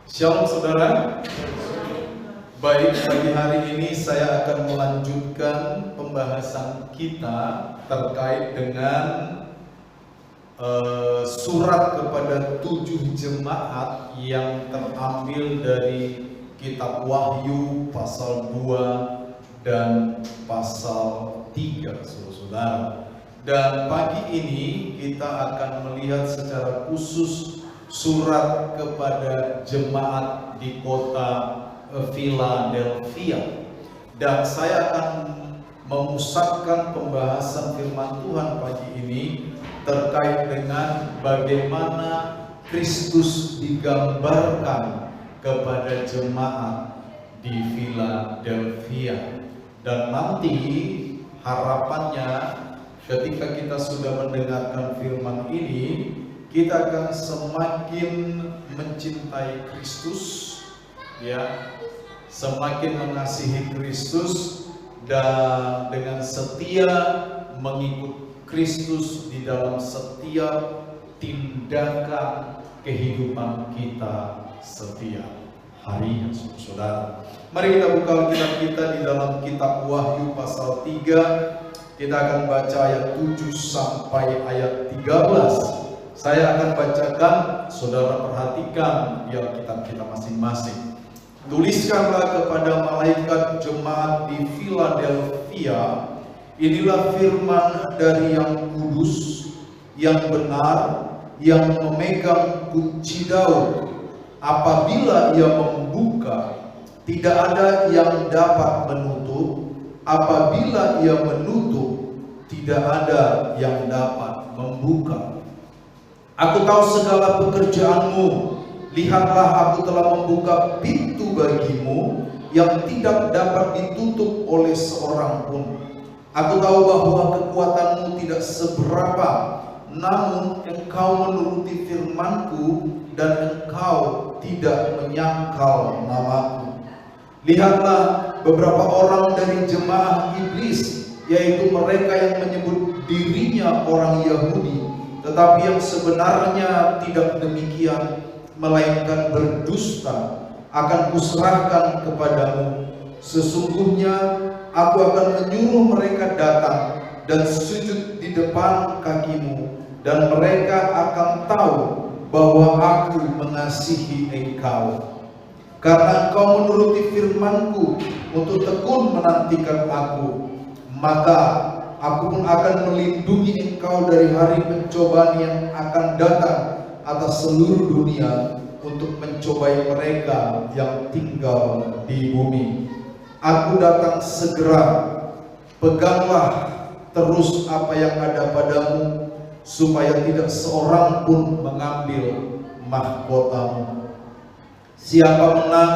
Shalom saudara. Baik, pagi hari ini saya akan melanjutkan pembahasan kita terkait dengan surat kepada 7 jemaat yang terambil dari kitab Wahyu pasal 2 dan pasal 3, saudara. Dan pagi ini kita akan melihat secara khusus surat kepada jemaat di kota Philadelphia. Dan saya akan memusatkan pembahasan firman Tuhan pagi ini terkait dengan bagaimana Kristus digambarkan kepada jemaat di Philadelphia. Dan nanti harapannya ketika kita sudah mendengarkan firman ini, kita akan semakin mencintai Kristus, ya, semakin mengasihi Kristus, dan dengan setia mengikut Kristus di dalam setiap tindakan kehidupan kita setiap harinya, saudara. Mari kita buka Alkitab kita di dalam kitab Wahyu pasal 3. Kita akan baca ayat 7 sampai ayat 13. Saya akan bacakan, saudara perhatikan di Alkitab kita masing-masing. Tuliskanlah kepada malaikat jemaat di Philadelphia, inilah firman dari yang kudus, yang benar, yang memegang kunci Daud. Apabila ia membuka, tidak ada yang dapat menutup. Apabila ia menutup, tidak ada yang dapat membuka. Aku tahu segala pekerjaanmu. Lihatlah, aku telah membuka pintu bagimu yang tidak dapat ditutup oleh seorang pun. Aku tahu bahwa kekuatanmu tidak seberapa, namun engkau menuruti firmanku dan engkau tidak menyangkal namaku. Lihatlah, beberapa orang dari jemaah iblis, yaitu mereka yang menyebut dirinya orang Yahudi, tetapi yang sebenarnya tidak demikian, melainkan berdusta, akan kuserahkan kepadamu. Sesungguhnya aku akan menyuruh mereka datang dan sujud di depan kakimu, dan mereka akan tahu bahwa aku mengasihi engkau. Karena engkau menuruti firmanku untuk tekun menantikan aku, maka aku pun akan melindungi engkau dari hari pencobaan yang akan datang atas seluruh dunia untuk mencobai mereka yang tinggal di bumi. Aku datang segera. Peganglah terus apa yang ada padamu, supaya tidak seorang pun mengambil mahkotamu. Siapa menang,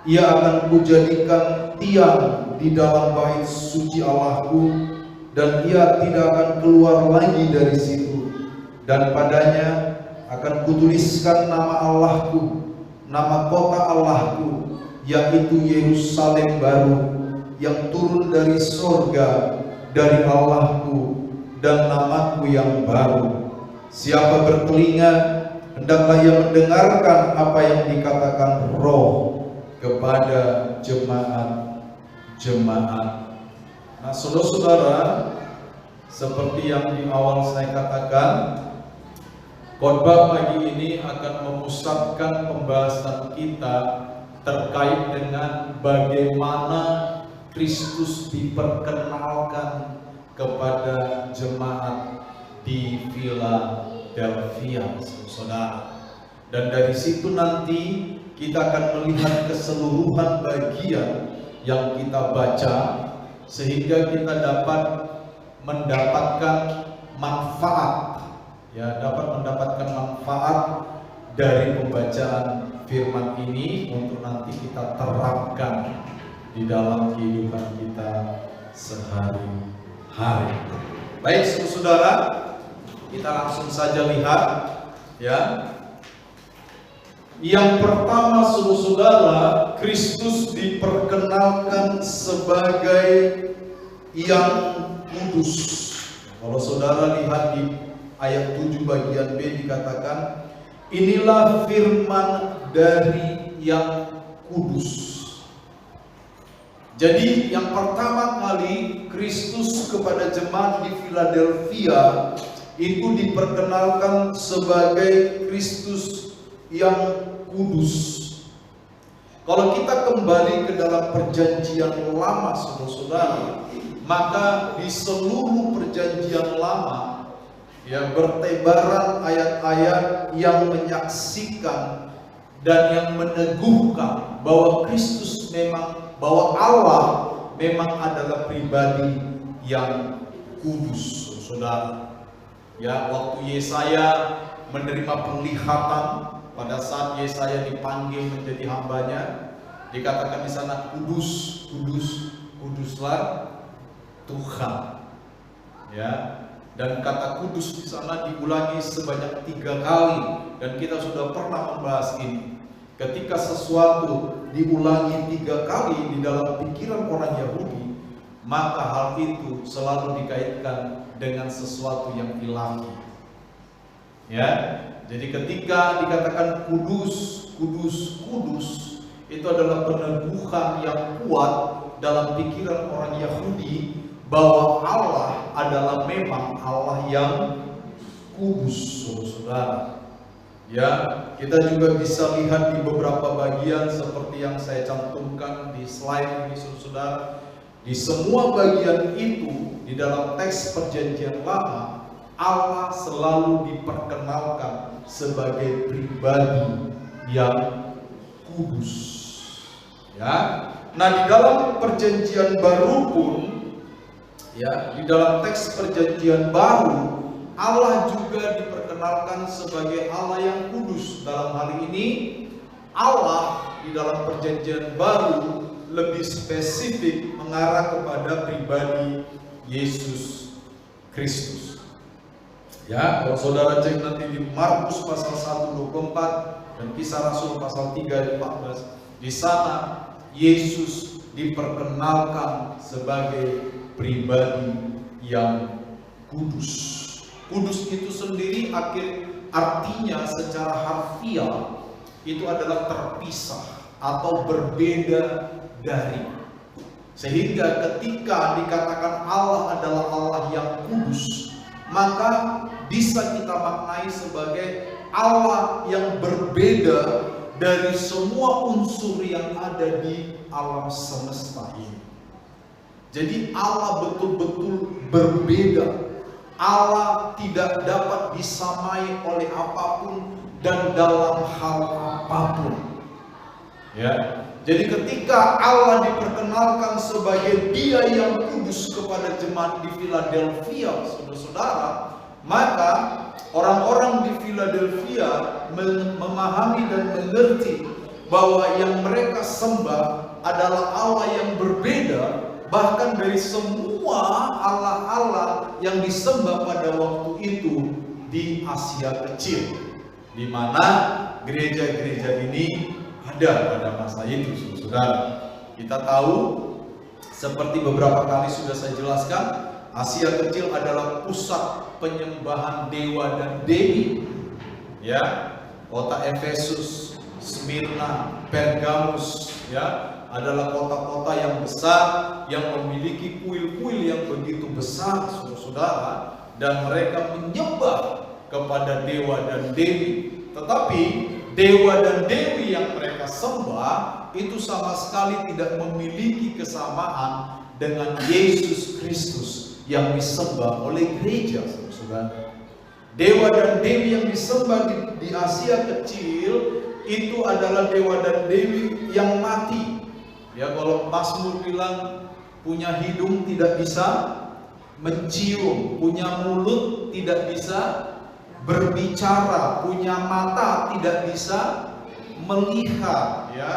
ia akan kujadikan tiang di dalam bait suci Allahku, dan ia tidak akan keluar lagi dari situ. Dan padanya akan kutuliskan nama Allahku, nama kota Allahku, yaitu Yerusalem baru, yang turun dari sorga dari Allahku, dan namaku yang baru. Siapa bertelinga, hendaklah ia mendengarkan apa yang dikatakan Roh kepada jemaat-jemaat. Nah, saudara-saudara, seperti yang di awal saya katakan, khotbah pagi ini akan memusatkan pembahasan kita terkait dengan bagaimana Kristus diperkenalkan kepada jemaat di Philadelphia, saudara. Dan dari situ nanti kita akan melihat keseluruhan bagian yang kita baca, sehingga kita dapat mendapatkan manfaat, ya, dapat mendapatkan manfaat dari pembacaan firman ini untuk nanti kita terapkan di dalam kehidupan kita sehari-hari. Baik, saudara, kita langsung saja lihat, ya. Yang pertama, saudara, Kristus diperkenalkan sebagai yang kudus. Kalau saudara lihat di ayat 7 bagian B dikatakan, inilah firman dari yang kudus. Jadi yang pertama kali Kristus kepada jemaat di Philadelphia itu diperkenalkan sebagai Kristus yang kudus. Kalau kita kembali ke dalam perjanjian lama, saudara-saudara, maka di seluruh perjanjian lama ya bertebaran ayat-ayat yang menyaksikan dan yang meneguhkan bahwa Kristus bahwa Allah memang adalah pribadi yang kudus, saudara. Ya, waktu Yesaya menerima penglihatan pada saat Yesaya dipanggil menjadi hambanya, dikatakan di sana kudus, kudus, kuduslah Tuhan. Ya, dan kata kudus di sana diulangi sebanyak 3 kali dan kita sudah pernah membahas ini. Ketika sesuatu diulangi 3 kali di dalam pikiran orang Yahudi, maka hal itu selalu dikaitkan dengan sesuatu yang ilahi. Ya, jadi ketika dikatakan kudus, kudus, kudus, itu adalah peneguhan yang kuat dalam pikiran orang Yahudi bahwa Allah adalah memang Allah yang kudus, saudara. Ya, kita juga bisa lihat di beberapa bagian seperti yang saya cantumkan di slide ini, saudara. Di semua bagian itu di dalam teks perjanjian lama, Allah selalu diperkenalkan sebagai pribadi yang kudus. Ya, nah di dalam perjanjian baru pun, ya di dalam teks perjanjian baru Allah juga diperkenalkan sebagai Allah yang kudus. Dalam hal ini Allah di dalam perjanjian baru lebih spesifik mengarah kepada pribadi Yesus Kristus. Ya, kalau saudara cek nanti di Markus pasal 1:24 dan Kisah Rasul pasal 3:14, di sana Yesus diperkenalkan sebagai pribadi yang kudus. Kudus itu sendiri artinya secara harfiah itu adalah terpisah atau berbeda dari. Sehingga ketika dikatakan Allah adalah Allah yang kudus, maka bisa kita maknai sebagai Allah yang berbeda dari semua unsur yang ada di alam semesta ini. Jadi Allah betul-betul berbeda. Allah tidak dapat disamai oleh apapun dan dalam hal apapun. Ya. Jadi ketika Allah diperkenalkan sebagai Dia yang kudus kepada jemaat di Philadelphia, saudara-saudara, maka orang-orang di Philadelphia memahami dan mengerti bahwa yang mereka sembah adalah Allah yang berbeda bahkan dari semua Allah-Allah yang disembah pada waktu itu di Asia Kecil, di mana gereja-gereja ini ada pada masa itu, saudara. Kita tahu seperti beberapa kali sudah saya jelaskan, Asia Kecil adalah pusat penyembahan dewa dan dewi. Ya, kota Efesus, Smyrna, Pergamus, ya, adalah kota-kota yang besar yang memiliki kuil-kuil yang begitu besar, saudara, dan mereka menyembah kepada dewa dan dewi. Tetapi dewa dan dewi yang mereka sembah itu sama sekali tidak memiliki kesamaan dengan Yesus Kristus yang disembah oleh gereja, saudara. Dewa dan dewi yang disembah di Asia Kecil itu adalah dewa dan dewi yang mati. Ya, kalau Mazmur bilang punya hidung tidak bisa mencium, punya mulut tidak bisa berbicara, punya mata tidak bisa melihat, ya,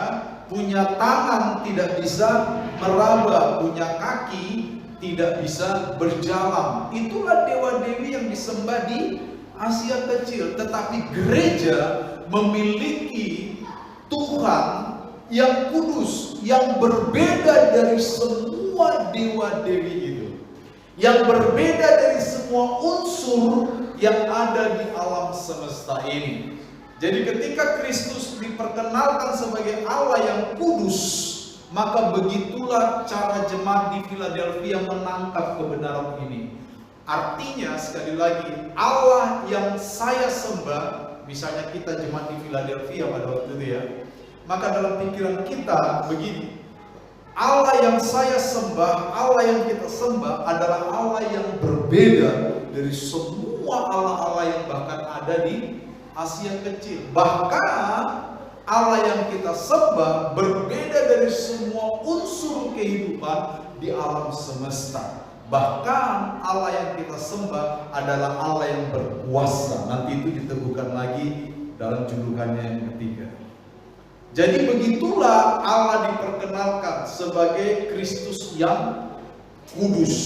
punya tangan tidak bisa meraba, punya kaki tidak bisa berjalan. Itulah dewa-dewi yang disembah di Asia Kecil. Tetapi gereja memiliki Tuhan yang kudus, yang berbeda dari semua dewa-dewi itu, yang berbeda dari semua unsur yang ada di alam semesta ini. Jadi ketika Kristus diperkenalkan sebagai Allah yang kudus, maka begitulah cara jemaat di Philadelphia menangkap kebenaran ini. Artinya sekali lagi, Allah yang saya sembah, misalnya kita jemaat di Philadelphia pada waktu itu ya, maka dalam pikiran kita begini, Allah yang saya sembah, Allah yang kita sembah adalah Allah yang berbeda dari semua Allah-Allah yang bahkan ada di Asia Kecil. Bahkan Allah yang kita sembah berbeda dari semua unsur kehidupan di alam semesta. Bahkan Allah yang kita sembah adalah Allah yang berkuasa. Nanti itu diteguhkan lagi dalam julukannya yang ketiga. Jadi begitulah Allah diperkenalkan sebagai Kristus yang kudus.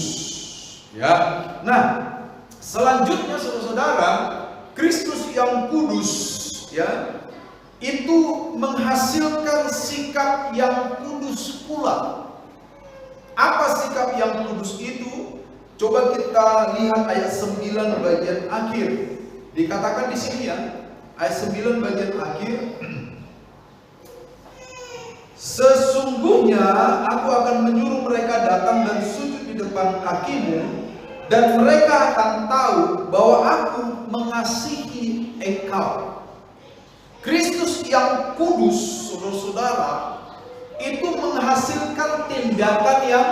Ya. Nah, selanjutnya saudara-saudara, Kristus yang kudus ya, itu menghasilkan sikap yang kudus pula. Apa sikap yang kudus itu? Coba kita lihat ayat 9 bagian akhir. Dikatakan di sini ya, ayat 9 bagian akhir, sesungguhnya aku akan menyuruh mereka datang dan sujud di depan kakimu, dan mereka akan tahu bahwa aku mengasihi engkau. Kristus yang kudus, saudara-saudara, itu menghasilkan tindakan yang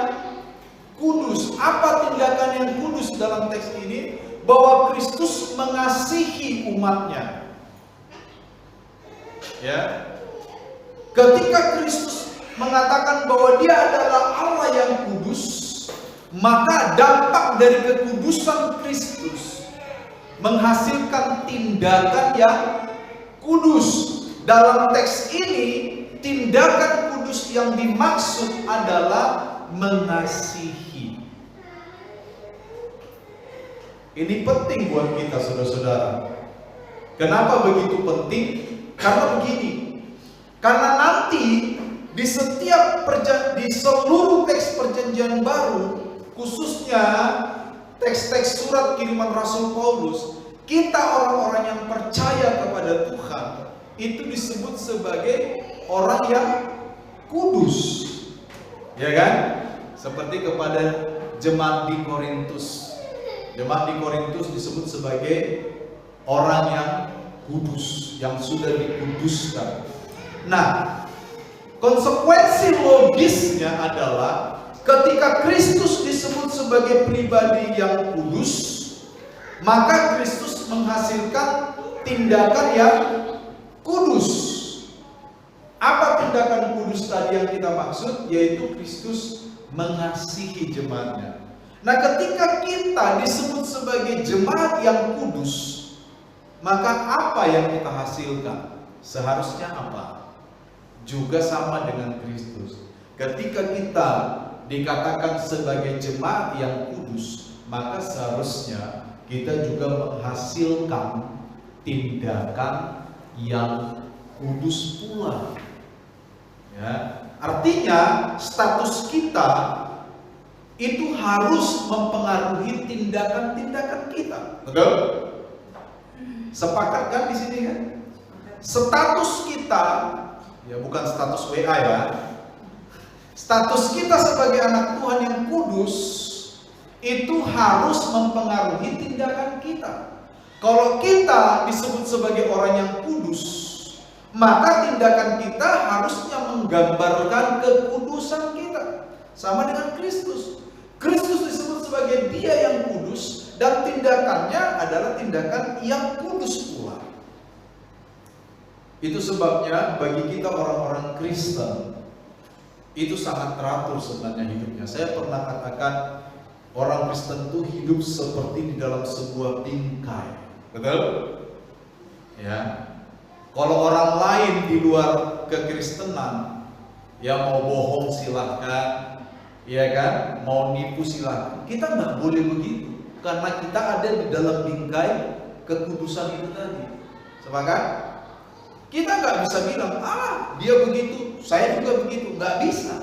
kudus. Apa tindakan yang kudus dalam teks ini? Bahwa Kristus mengasihi umatnya. Ya. Ketika Kristus mengatakan bahwa dia adalah Allah yang kudus, maka dampak dari kekudusan Kristus menghasilkan tindakan yang kudus. Dalam teks ini, tindakan kudus yang dimaksud adalah mengasihi. Ini penting buat kita, saudara-saudara. Kenapa begitu penting? Karena begini, karena nanti di seluruh teks perjanjian baru, khususnya teks-teks surat kiriman Rasul Paulus, kita orang-orang yang percaya kepada Tuhan itu disebut sebagai orang yang kudus, ya kan? Seperti kepada jemaat di Korintus, jemaat di Korintus disebut sebagai orang yang kudus, yang sudah dikuduskan. Nah, konsekuensi logisnya adalah ketika Kristus disebut sebagai pribadi yang kudus, maka Kristus menghasilkan tindakan yang kudus. Apa tindakan kudus tadi yang kita maksud? Yaitu Kristus mengasihi jemaatnya. Nah, ketika kita disebut sebagai jemaat yang kudus, maka apa yang kita hasilkan? Seharusnya apa? Juga sama dengan Kristus. Ketika kita dikatakan sebagai jemaat yang kudus, maka seharusnya kita juga menghasilkan tindakan yang kudus pula. Ya, artinya status kita itu harus mempengaruhi tindakan-tindakan kita. Betul? Sepakat kan di sini kan? Status kita, ya bukan status WA ya. Status kita sebagai anak Tuhan yang kudus itu harus mempengaruhi tindakan kita. Kalau kita disebut sebagai orang yang kudus, maka tindakan kita harusnya menggambarkan kekudusan kita. Sama dengan Kristus. Kristus disebut sebagai dia yang kudus, dan tindakannya adalah tindakan yang kudus pula. Itu sebabnya bagi kita orang-orang Kristen itu sangat teratur sebenarnya hidupnya. Saya pernah katakan orang Kristen itu hidup seperti di dalam sebuah bingkai. Betul? Ya. Kalau orang lain di luar kekristenan, ya mau bohong silahkan, ya kan, mau nipu silahkan. Kita nggak boleh begitu, karena kita ada di dalam bingkai kekudusan itu tadi. Sepakat? Kita nggak bisa bilang, dia begitu, saya juga begitu. Nggak bisa.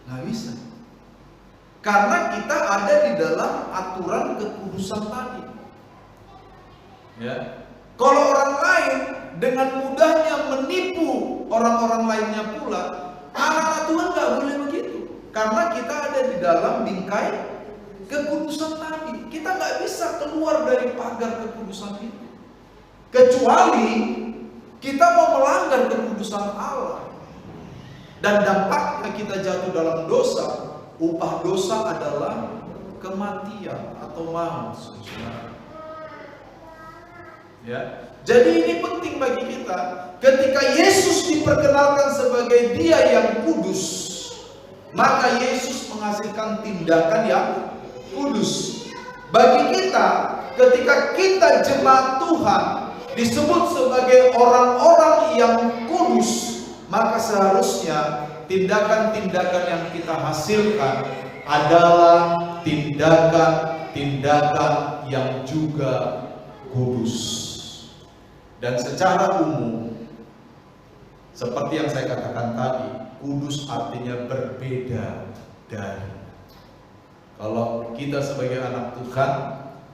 Nggak bisa. Karena kita ada di dalam aturan kekudusan tadi. Ya. Kalau orang lain lain dengan mudahnya menipu orang-orang lainnya pula. Anak-anak Tuhan nggak boleh begitu, karena kita ada di dalam bingkai kekudusan tadi. Kita nggak bisa keluar dari pagar kekudusan itu, kecuali kita mau melanggar kekudusan Allah. Dan dampaknya kita jatuh dalam dosa. Upah dosa adalah kematian atau maut, saudara. Ya. Jadi ini penting bagi kita. Ketika Yesus diperkenalkan sebagai Dia yang kudus, maka Yesus menghasilkan tindakan yang kudus. Bagi kita, ketika kita jemaat Tuhan disebut sebagai orang-orang yang kudus, maka seharusnya tindakan-tindakan yang kita hasilkan adalah tindakan-tindakan yang juga kudus. Dan secara umum, seperti yang saya katakan tadi, kudus artinya berbeda dari. Kalau kita sebagai anak Tuhan,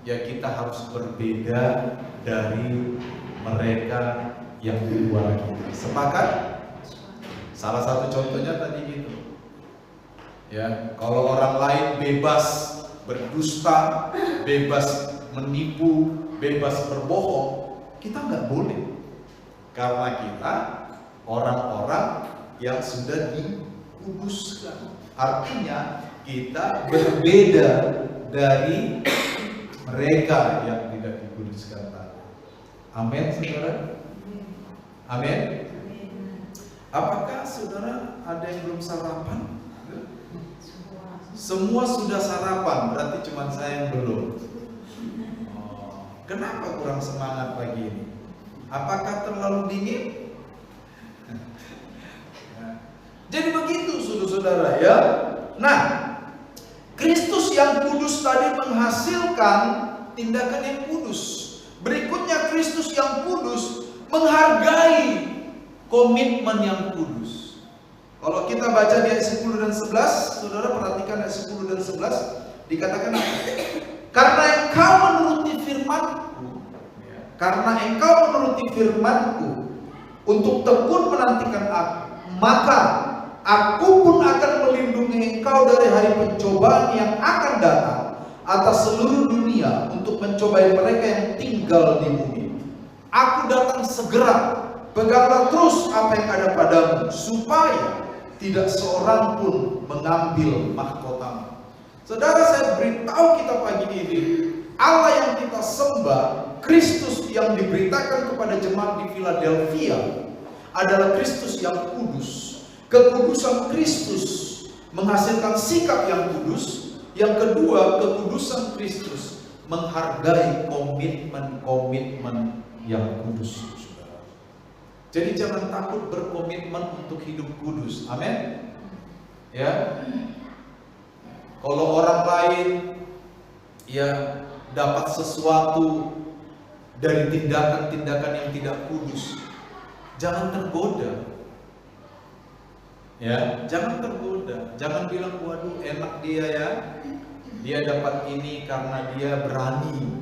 ya kita harus berbeda dari mereka yang di luar kita. Sepakat? Salah satu contohnya tadi gitu. Ya, kalau orang lain bebas berdusta, bebas menipu, bebas berbohong, kita nggak boleh, karena kita orang-orang yang sudah dikuduskan. Artinya kita berbeda dari mereka yang tidak dikuduskan tadi. Amin, saudara. Amin. Apakah saudara ada yang belum sarapan? Semua sudah sarapan, berarti cuma saya yang belum. Kenapa kurang semangat pagi ini? Apakah terlalu dingin? Jadi begitu saudara-saudara ya. Nah, Kristus yang kudus tadi menghasilkan tindakan yang kudus. Berikutnya Kristus yang kudus menghargai komitmen yang kudus. Kalau kita baca di ayat 10 dan 11, saudara perhatikan ayat 10 dan 11, dikatakan apa? Karena engkau menuruti firman-Ku, untuk tekun menantikan Aku, maka Aku pun akan melindungi engkau dari hari pencobaan yang akan datang atas seluruh dunia untuk mencobai mereka yang tinggal di bumi. Aku datang segera, peganglah terus apa yang ada padamu, supaya tidak seorang pun mengambil mahkotamu. Saudara, saya beritahu kita pagi ini, Allah yang kita sembah, Kristus yang diberitakan kepada jemaat di Philadelphia adalah Kristus yang kudus. Kekudusan Kristus menghasilkan sikap yang kudus. Yang kedua, kekudusan Kristus menghargai komitmen-komitmen yang kudus. Jadi jangan takut berkomitmen untuk hidup kudus. Amin. Ya. Kalau orang lain ya dapat sesuatu dari tindakan-tindakan yang tidak kudus, jangan tergoda. Ya, jangan tergoda. Jangan bilang, waduh enak dia ya. Dia dapat ini karena dia berani.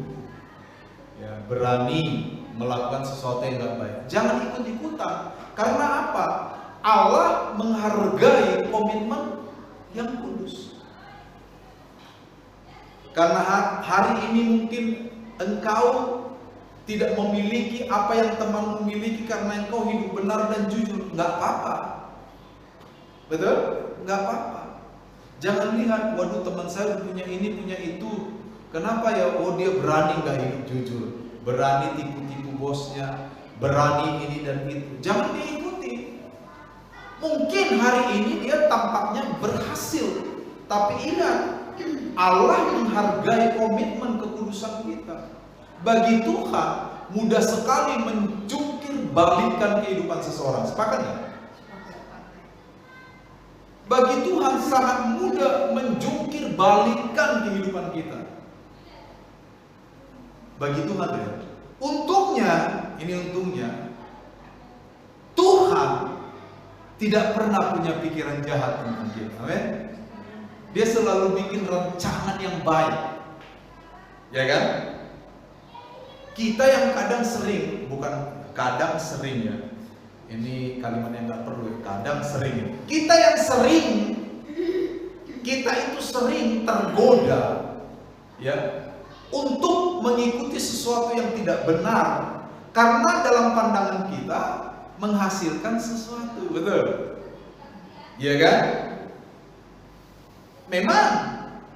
Ya, berani melakukan sesuatu yang tidak baik. Jangan ikut-ikutan. Karena apa? Allah menghargai komitmen yang kudus. Karena hari ini mungkin engkau tidak memiliki apa yang teman memiliki karena engkau hidup benar dan jujur. Nggak apa-apa. Betul? Nggak apa-apa. Jangan lihat, waduh teman saya punya ini, punya itu. Kenapa ya? Oh dia berani nggak hidup jujur. Berani tipu-tipu bosnya. Berani ini dan itu. Jangan diikuti. Mungkin hari ini dia tampaknya berhasil. Tapi ingat, Allah menghargai komitmen kekudusan kita. Bagi Tuhan mudah sekali menjungkir balikan kehidupan seseorang. Sepakat nggak? Bagi Tuhan sangat mudah menjungkir balikan kehidupan kita. Bagi Tuhan ya. Untungnya, ini untungnya, Tuhan tidak pernah punya pikiran jahat tentang kita. Amin. Dia selalu bikin rancangan yang baik. Ya kan? Kita yang kadang sering, bukan kadang sering ya. Ini kalimat yang nggak perlu ya. Kadang sering. Kita yang sering, kita itu sering tergoda ya untuk mengikuti sesuatu yang tidak benar karena dalam pandangan kita menghasilkan sesuatu, betul? Iya kan? Memang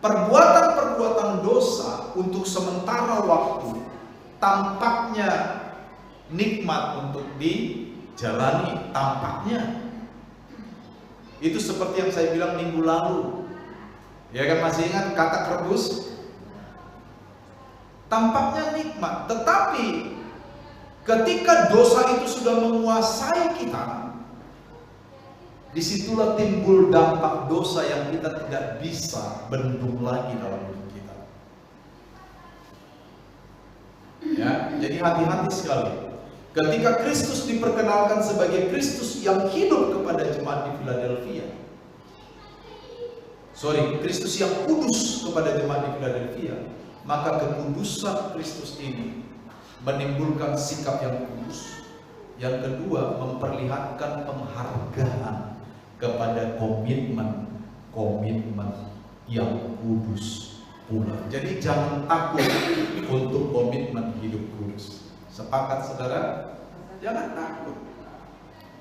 perbuatan-perbuatan dosa untuk sementara waktu tampaknya nikmat untuk dijalani, tampaknya. Itu seperti yang saya bilang minggu lalu. Ya kan, masih ingat kata krebus? Tampaknya nikmat, tetapi ketika dosa itu sudah menguasai kita, disitulah timbul dampak dosa yang kita tidak bisa bendung lagi dalam hidup kita. Ya, jadi hati-hati sekali. Ketika Kristus diperkenalkan sebagai Kristus yang hidup kepada jemaat di Philadelphia, Kristus yang kudus kepada jemaat di Philadelphia, maka kekudusan Kristus ini menimbulkan sikap yang kudus. Yang kedua, memperlihatkan penghargaan kepada komitmen yang kudus pula. Jadi jangan takut untuk komitmen hidup kudus. Sepakat saudara? Jangan takut.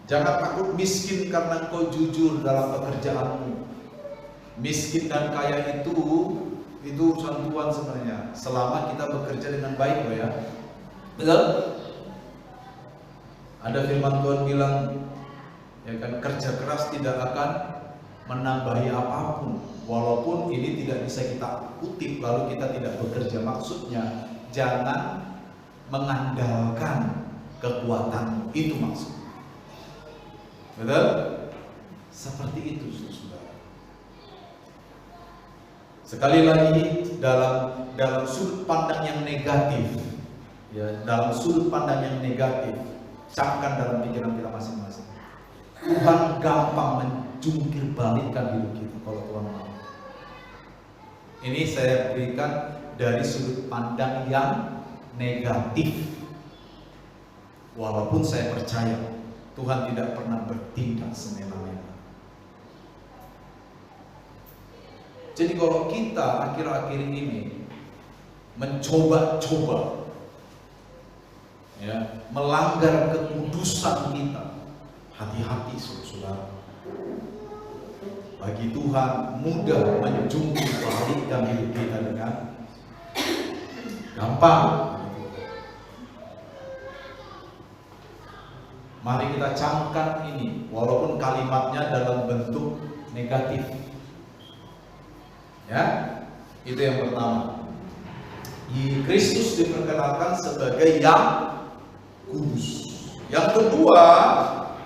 Jangan takut miskin karena engkau jujur dalam pekerjaanmu. Miskin dan kaya itu urusan Tuhan sebenarnya, selama kita bekerja dengan baik, ya. Betul? Ada firman Tuhan bilang, ya kan, kerja keras tidak akan menambahi apapun. Walaupun ini tidak bisa kita kutip lalu kita tidak bekerja. Maksudnya jangan mengandalkan kekuatanmu, itu maksudnya. Betul? Seperti itu, saudara. Sekali lagi, dalam sudut pandang yang negatif, ya, dalam sudut pandang yang negatif, camkan dalam pikiran kita masing-masing. Tuhan gampang menjungkir balikkan hidup kita kalau Tuhan mau. Ini saya berikan dari sudut pandang yang negatif. Walaupun saya percaya Tuhan tidak pernah bertindak semena-mena. Jadi kalau kita akhir-akhir ini mencoba-coba, ya, melanggar kekudusan kita, hati-hati saudara. Bagi Tuhan mudah menjungkir balikkan hidup kita dengan gampang. Mari kita camkan ini, walaupun kalimatnya dalam bentuk negatif. Ya, itu yang pertama. Kristus diperkenalkan sebagai yang kudus. Yang kedua,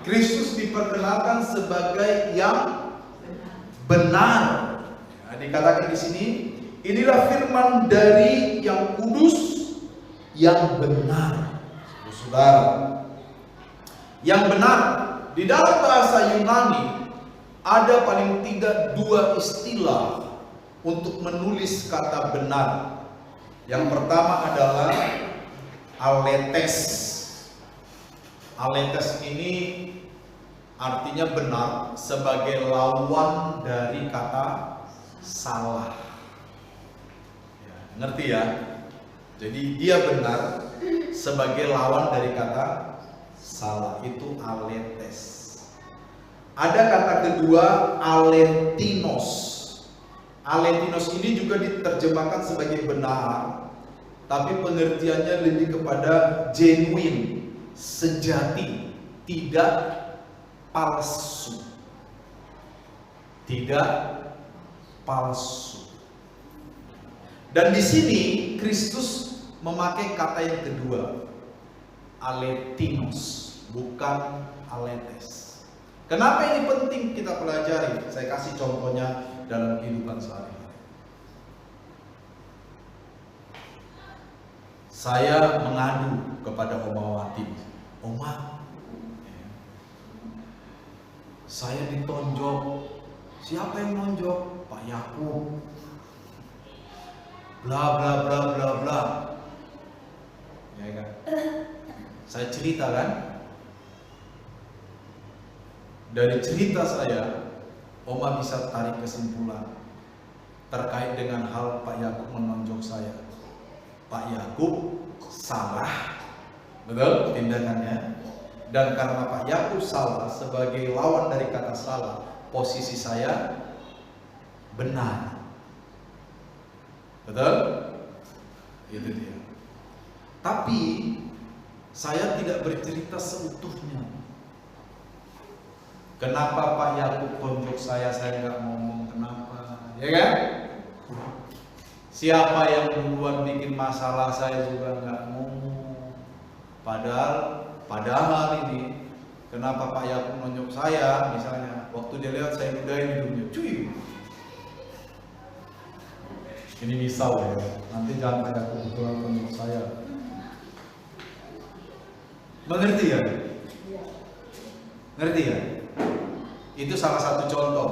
Kristus diperkenalkan sebagai yang benar. Ya, dikatakan di sini, inilah firman dari yang kudus, yang benar. Saudara, yang benar di dalam bahasa Yunani ada paling tidak dua istilah untuk menulis kata benar. Yang pertama adalah aletes. Aletes ini artinya benar sebagai lawan dari kata salah. Ya, ngerti ya? Jadi dia benar sebagai lawan dari kata salah, itu aletes. Ada kata kedua, aletinos. Aletinos ini juga diterjemahkan sebagai benar, tapi pengertiannya lebih kepada genuine, sejati, tidak palsu. Tidak palsu. Dan di sini Kristus memakai kata yang kedua, aletinos, bukan aletes. Kenapa ini penting kita pelajari? Saya kasih contohnya dalam kehidupan sehari-hari. Saya mengadu kepada Oma Wati. Oma, saya ditonjok. Siapa yang nonjok? Pak Yakub. Bla bla bla bla bla. Ya kan? Saya cerita kan, dari cerita saya, Oma bisa tarik kesimpulan terkait dengan hal Pak Yakub menonjok saya. Pak Yakub salah, betul tindakannya. Dan karena Pak Yakub salah, sebagai lawan dari kata salah, posisi saya benar. Betul? Itu dia. Tapi saya tidak bercerita seutuhnya. Kenapa Pak Yakub tonjok saya nggak ngomong kenapa, ya kan? Siapa yang duluan bikin masalah saya juga nggak ngomong. Padahal ini, kenapa Pak Yakub nonjok saya, misalnya, waktu dia lihat saya udahin hidupnya, cuy. Ini misal ya, nanti jangan Pak Yakub betul nonjok saya. Mengerti ya? Ngerti ya? Itu salah satu contoh.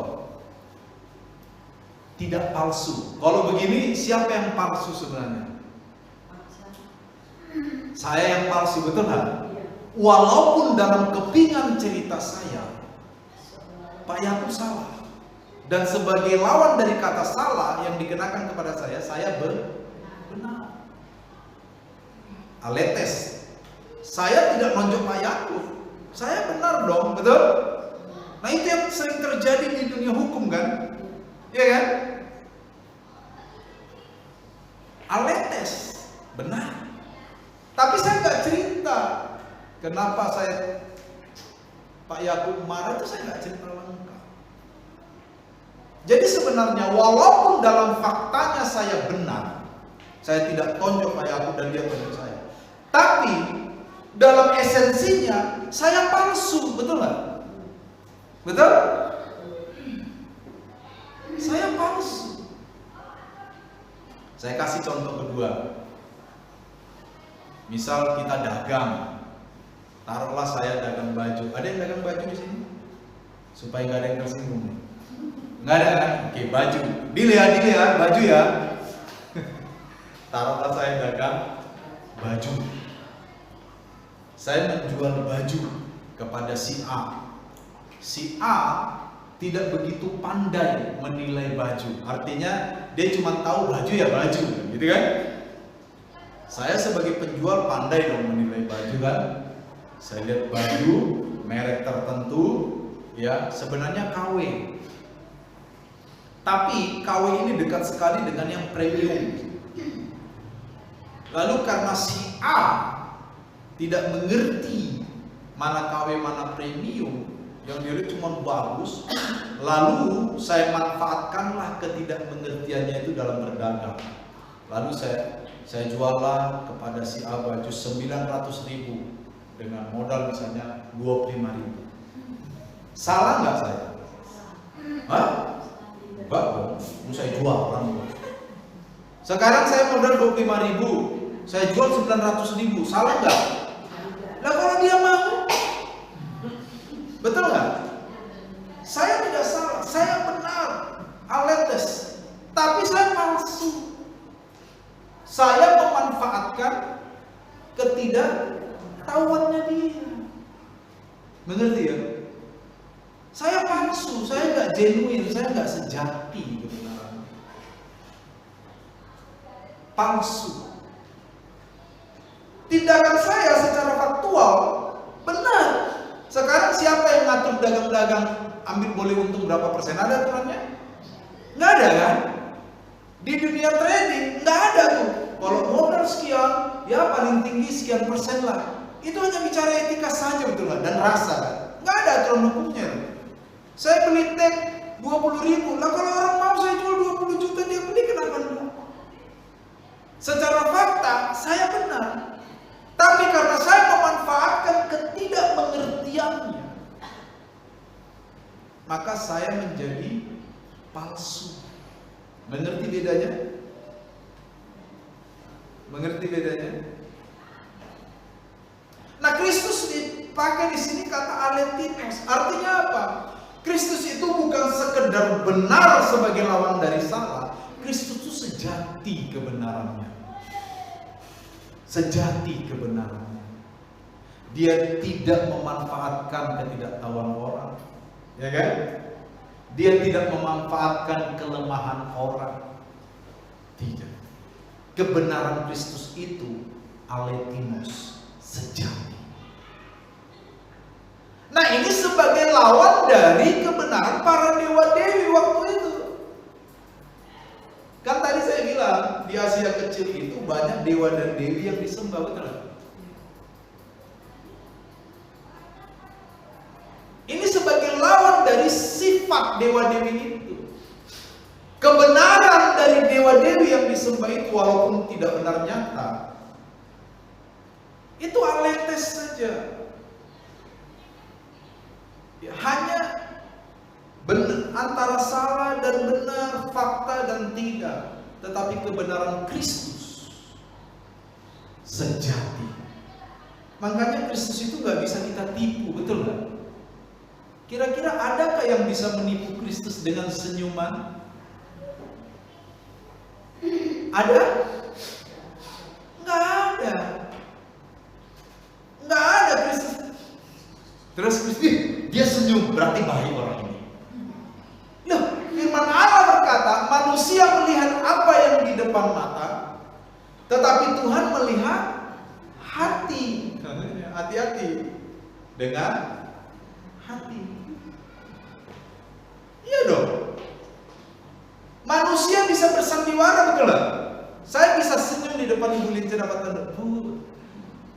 Tidak palsu. Kalau begini, siapa yang palsu sebenarnya? Saya yang palsu, betul nggak? Walaupun dalam kepingan cerita saya, Pak Yakub salah. Dan sebagai lawan dari kata salah yang dikenakan kepada saya benar. Aletes. Saya tidak nonjok Pak Yakub. Saya benar dong, betul? Nah itu yang sering terjadi di dunia hukum kan? Iya kan? Aletes, benar. Tapi saya nggak cerita kenapa saya Pak Yakub marah, itu saya nggak cerita lengkap. Jadi sebenarnya walaupun dalam faktanya saya benar, saya tidak tonjok Pak Yakub dan dia tonjok saya, tapi dalam esensinya saya palsu, betul nggak? Betul? Saya palsu. Saya kasih contoh kedua. Misal kita dagang, taruhlah saya dagang baju. Ada yang dagang baju di sini? Supaya nggak ada yang tersinggung. Nggak ada kan? Oke, baju. Deal ya, baju ya. Taruhlah saya dagang baju. Saya menjual baju kepada si A. Si A tidak begitu pandai menilai baju. Artinya dia cuma tahu baju ya baju, gitu kan? Saya sebagai penjual pandai dong menilai baju kan? Saya lihat baju merek tertentu, ya sebenarnya KW. Tapi KW ini dekat sekali dengan yang premium. Lalu karena si A tidak mengerti mana KW mana premium, yang diri cuma bagus, lalu saya manfaatkanlah ketidakmengertiannya itu dalam berdagang. Lalu saya juallah kepada si A baju 900.000 dengan modal misalnya 25.000. Salah nggak saya? Hah? Enggak dong, saya jualan. Sekarang saya modal 25.000, saya jual 900.000, salah nggak? Lah kalau dia mau, betul nggak? Saya tidak salah, saya benar, aletes, tapi saya palsu. Saya memanfaatkan ketidaktahuannya dia. Mengerti ya? Saya palsu, saya nggak genuine, saya nggak sejati kebenaran. Palsu. Tindakan saya secara faktual benar. Sekarang siapa yang ngatur dagang-dagang ambil boleh untung berapa persen? Ada aturannya? Nggak ada kan? Di dunia trading nggak ada tuh. Kalau modal sekian, ya paling tinggi sekian persen lah. Itu hanya bicara etika saja betul lah, dan rasa kan? Nggak ada aturan hukumnya. Saya beli tag 20.000, lah kalau orang mau saya jual 20 juta dia beli, kenapa enggak? Secara fakta saya benar. Tapi karena saya memanfaatkan ketidakmengertiannya, maka saya menjadi palsu. Mengerti bedanya? Mengerti bedanya? Nah, Kristus dipakai di sini kata aletinos. Artinya apa? Kristus itu bukan sekedar benar sebagai lawan dari salah. Kristus itu sejati kebenarannya. Sejati kebenarannya. Dia tidak memanfaatkan ketidaktahuan orang, ya kan? Dia tidak memanfaatkan kelemahan orang. Tidak. Kebenaran Kristus itu alethenos, sejati. Nah, ini sebagai lawan dari kebenaran para dewa-dewi waktu itu. Kan tadi saya bilang di Asia kecil itu banyak dewa dan dewi yang disembah, betul? Ini sebagai lawan dari sifat dewa-dewi itu. Kebenaran dari dewa-dewi yang disembah itu walaupun tidak benar nyata, itu aletes saja. Ya, hanya benar, antara salah dan benar, fakta dan tidak. Tetapi kebenaran Kristus sejati. Makanya Kristus itu gak bisa kita tipu, betul gak? Kira-kira adakah yang bisa menipu Kristus dengan senyuman? Ada? Nggak ada. Nggak ada Kristus. Terus Kristus, dia senyum, berarti baik orang ini. Loh, firman Allah berkata, manusia melihat apa yang di depan mata, tetapi Tuhan melihat hati. Hati-hati dengan hati. Iya dong. Manusia bisa bersandiwara, betul lah. Saya bisa senyum di depan Ibu Lince dapat tanda,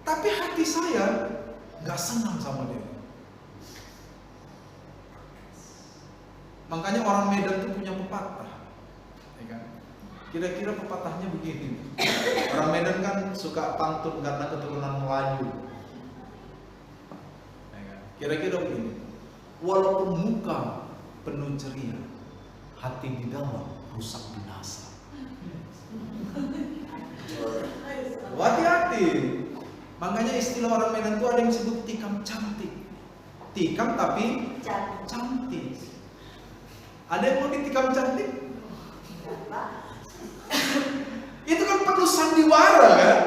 tapi hati saya nggak senang sama dia. Makanya orang Medan tuh punya pepatah, ya kan? Kira-kira pepatahnya begini. Orang Medan kan suka pantun karena keturunan Melayu. Ya kan? Kira-kira begini. Walaupun muka penuh ceria, hati di dalam rusak binasa. Hati-hati. Makanya istilah orang Medan itu ada yang disebut tikam cantik. Tikam tapi cantik. Ada yang mau ditikam cantik? Itu kan penuh sandiwara kan?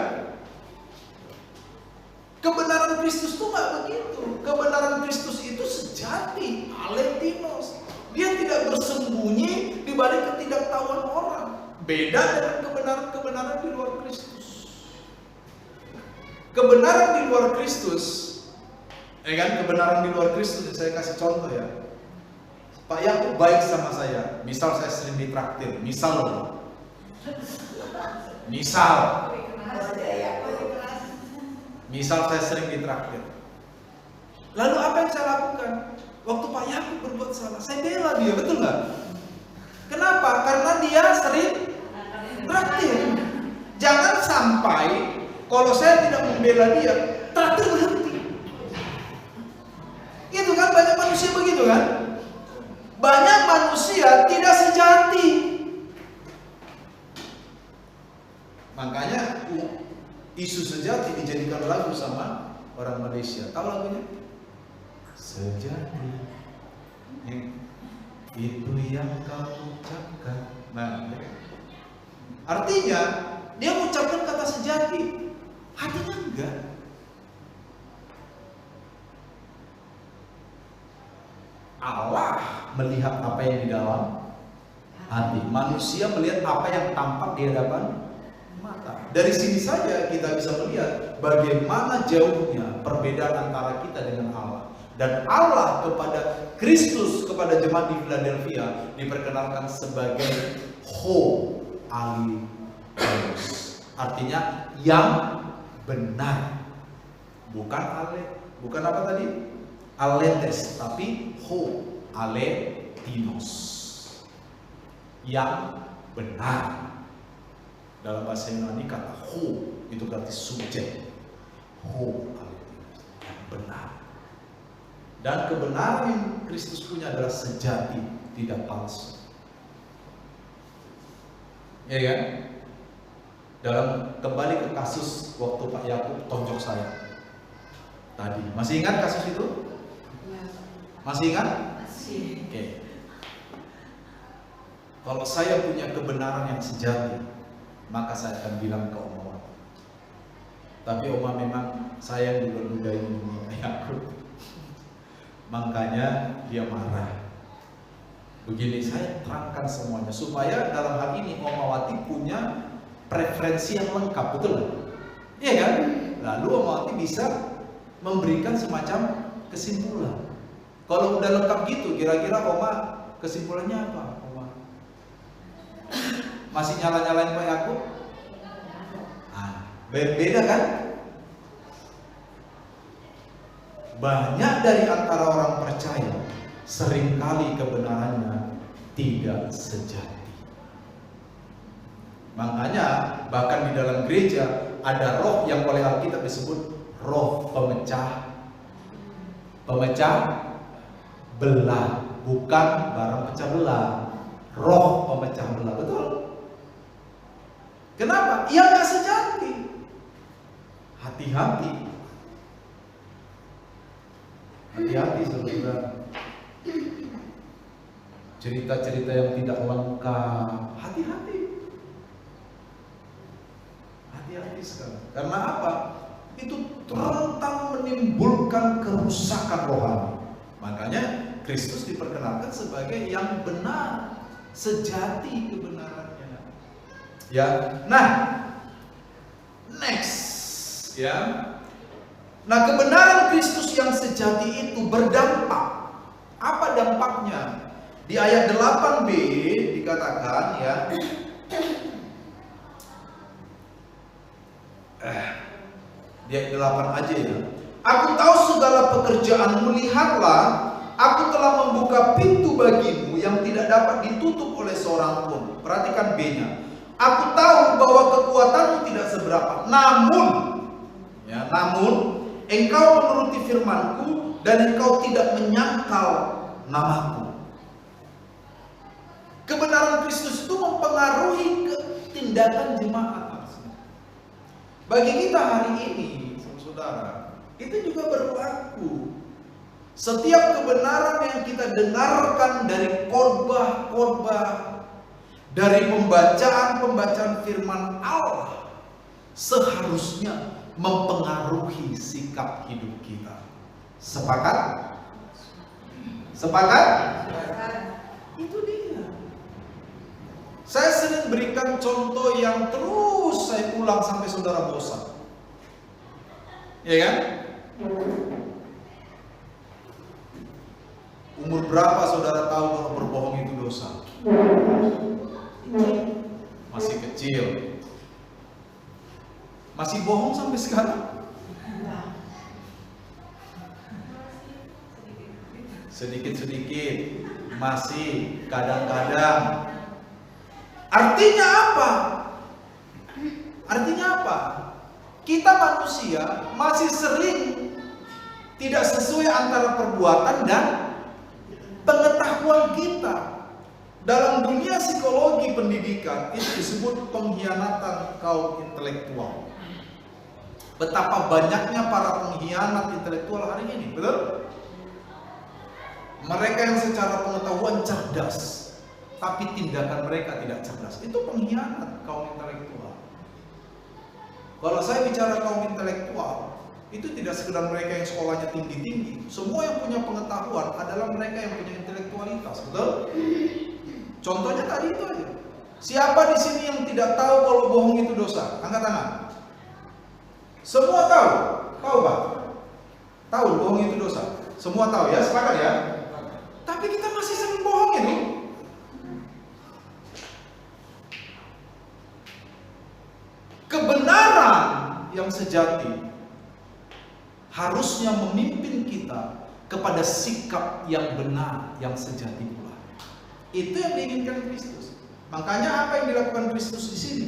Kebenaran Kristus itu nggak begitu. Kebenaran Kristus itu sejati, alethenos. Dia tidak bersembunyi di balik ketidaktahuan orang. Beda dengan kebenaran-kebenaran di luar Kristus. Kebenaran di luar Kristus, ya kan? Kebenaran di luar Kristus, saya kasih contoh ya. Pak Yakub baik sama saya. Misal saya sering ditraktir. Misal saya sering ditraktir. Lalu apa yang saya lakukan? Waktu Pak Yakub berbuat salah, saya bela dia, betul nggak? Kenapa? Karena dia sering traktir. Jangan sampai kalau saya tidak membela dia, traktir berhenti. Itu kan banyak manusia begitu kan? Banyak manusia tidak sejati. Makanya isu sejati dijadikan lagu sama orang Malaysia. Tahu lagunya? Sejati itu yang kau ucapkan. Nah, artinya dia mengucapkan kata sejati, hatinya enggak. Allah melihat apa yang di dalam hati. Manusia melihat apa yang tampak di hadapan mata. Dari sini saja kita bisa melihat bagaimana jauhnya perbedaan antara kita dengan Allah. Dan Allah kepada Kristus, kepada jemaat di Philadelphia diperkenalkan sebagai Ho Aletheos. Artinya yang benar. Bukan bukan apa tadi? Aletes, tapi Ho Aletheos. Yang benar. Dalam bahasa Yunani kata Ho itu berarti subjek. Ho Aletheos, yang benar. Dan kebenaran yang Kristus punya adalah sejati, tidak palsu. Ya kan? Dalam kembali ke kasus waktu Pak Yakub tonjok saya tadi, masih ingat kasus itu? Masih ingat? Masih. Oke. Kalau saya punya kebenaran yang sejati, maka saya akan bilang ke Om Wan, Tapi Oma memang sayang duda-dudain dunia Yakub. Makanya dia marah. Begini, saya terangkan semuanya supaya dalam hal ini Omawati punya preferensi yang lengkap, betul nggak? Iya kan? Lalu Omawati bisa memberikan semacam kesimpulan. Kalau udah lengkap gitu, kira-kira Oma kesimpulannya apa? Oma masih nyala-nyalain Pak Yakub? Beda kan? Banyak dari antara orang percaya seringkali kebenarannya tidak sejati. Makanya bahkan di dalam gereja ada roh yang oleh Alkitab disebut roh pemecah belah, bukan barang pecah belah, roh pemecah belah, betul? Kenapa? Ia nggak sejati. Hati-hati, saudara. Cerita-cerita yang tidak lengkap, hati-hati sekali. Karena apa? Itu rentan menimbulkan kerusakan rohani. Makanya Kristus diperkenalkan sebagai yang benar, sejati kebenarannya. Ya, nah, next. Ya, nah kebenaran Kristus yang sejati itu berdampak. Apa dampaknya? Di ayat 8b dikatakan ya, di ayat 8 aja ya. Aku tahu segala pekerjaanmu, lihatlah, aku telah membuka pintu bagimu yang tidak dapat ditutup oleh seorang pun. Perhatikan B-nya. Aku tahu bahwa kekuatanmu tidak seberapa, namun engkau menuruti firman-Ku dan engkau tidak menyangkal nama-Ku. Kebenaran Kristus itu mempengaruhi tindakan jemaat. Bagi kita hari ini, saudara, itu juga berlaku. Setiap kebenaran yang kita dengarkan dari khotbah, dari pembacaan firman Allah, seharusnya mempengaruhi sikap hidup kita. Sepakat? Itu dia. Saya sering berikan contoh yang terus saya ulang sampai saudara bosan. Ya kan? Umur berapa saudara tahu kalau berbohong itu dosa? Masih kecil. Masih bohong sampai sekarang? Sedikit-sedikit, masih kadang-kadang. Artinya apa? Kita manusia masih sering tidak sesuai antara perbuatan dan pengetahuan kita. Dalam dunia psikologi pendidikan itu disebut pengkhianatan kaum intelektual. Betapa banyaknya para pengkhianat intelektual hari ini, betul? Mereka yang secara pengetahuan cerdas, tapi tindakan mereka tidak cerdas. Itu pengkhianat kaum intelektual. Kalau saya bicara kaum intelektual, itu tidak sekedar mereka yang sekolahnya tinggi-tinggi. Semua yang punya pengetahuan adalah mereka yang punya intelektualitas, betul? Contohnya tadi itu aja. Siapa di sini yang tidak tahu kalau bohong itu dosa? Angkat tangan. Semua tahu? Tahu Pak? Tahu bohong itu dosa? Semua tahu ya, sepakat ya? Tapi kita masih sering bohong ini. Kebenaran yang sejati harusnya memimpin kita kepada sikap yang benar, yang sejati pula. Itu yang diinginkan Kristus. Makanya apa yang dilakukan Kristus di sini?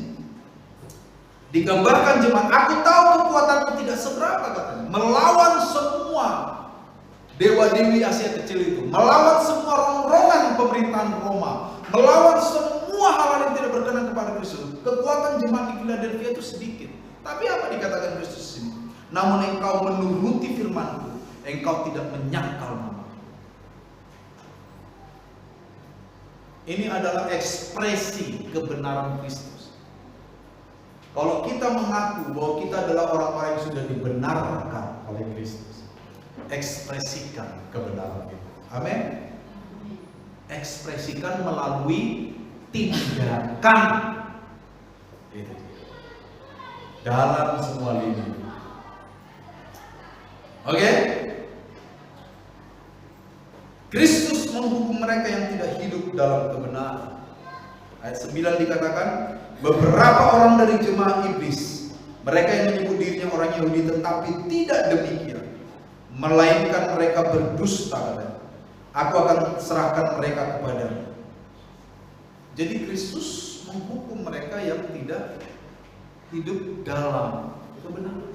Digambarkan jemaat, aku tahu kekuatanmu tidak seberapa katanya. Melawan semua dewa-dewi Asia kecil itu, melawan semua rongrongan pemerintahan Roma, melawan semua hal yang tidak berkenan kepada Kristus. Kekuatan jemaat di Philadelphia itu sedikit. Tapi apa dikatakan Kristus di sini? Namun engkau menuruti firman-Ku, engkau tidak menyangkal nama. Ini adalah ekspresi kebenaran Kristus. Kalau kita mengaku bahwa kita adalah orang-orang yang sudah dibenarkan oleh Kristus, ekspresikan kebenaran itu. Amin. Ekspresikan melalui tindakan. Itu. Dalam semua lini. Oke? Kristus menghukum mereka yang tidak hidup dalam kebenaran. Ayat 9 dikatakan, beberapa orang dari jemaah iblis, mereka yang menyebut dirinya orang Yahudi tetapi tidak demikian, melainkan mereka berdusta, katanya. Aku akan serahkan mereka kepadamu. Jadi Kristus menghukum mereka yang tidak hidup dalam kebenaran.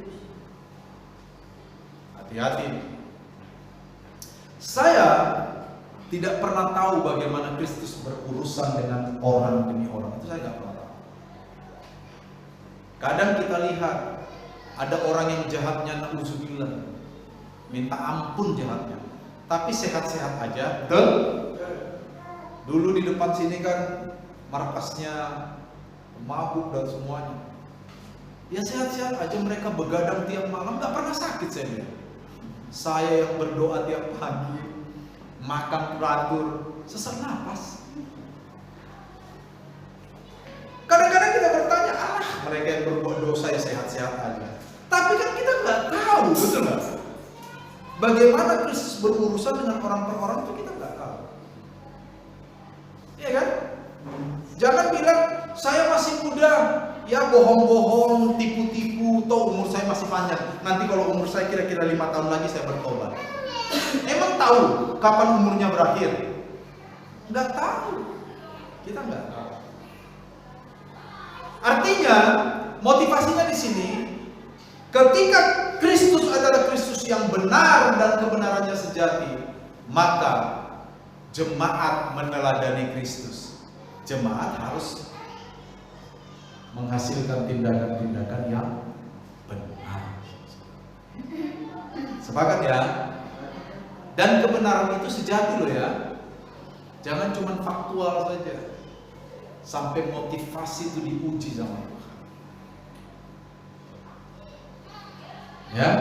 Hati-hati. Saya tidak pernah tahu bagaimana Kristus berurusan dengan orang demi orang. Itu saya tidak pernah tahu. Kadang kita lihat ada orang yang jahatnya na'udzubillah, minta ampun jahatnya, tapi sehat-sehat aja. Betul? Dulu di depan sini kan markasnya mabuk dan semuanya. Ya sehat-sehat aja, mereka begadang tiap malam, nggak pernah sakit saya lihat. Saya yang berdoa tiap pagi, makan teratur, sesak napas. Kadang-kadang kita bertanya, mereka yang berbuat dosa ya sehat-sehat aja. Tapi kan kita nggak tahu, betul nggak? Bagaimana Kristus berurusan dengan orang per orang itu kita nggak tahu. Iya kan? Jangan bilang saya masih muda, ya bohong-bohong, tipu-tipu, toh umur saya masih panjang. Nanti kalau umur saya kira-kira 5 tahun lagi saya bertobat. Emang tahu kapan umurnya berakhir? Nggak tahu. Kita nggak tahu. Artinya motivasinya di sini, ketika Kristus adalah Kristus yang benar dan kebenarannya sejati, maka jemaat meneladani Kristus. Jemaat harus menghasilkan tindakan-tindakan yang benar. Sepakat ya? Dan kebenaran itu sejati loh ya. Jangan cuma faktual saja. Sampai motivasi itu diuji sama Tuhan. Ya.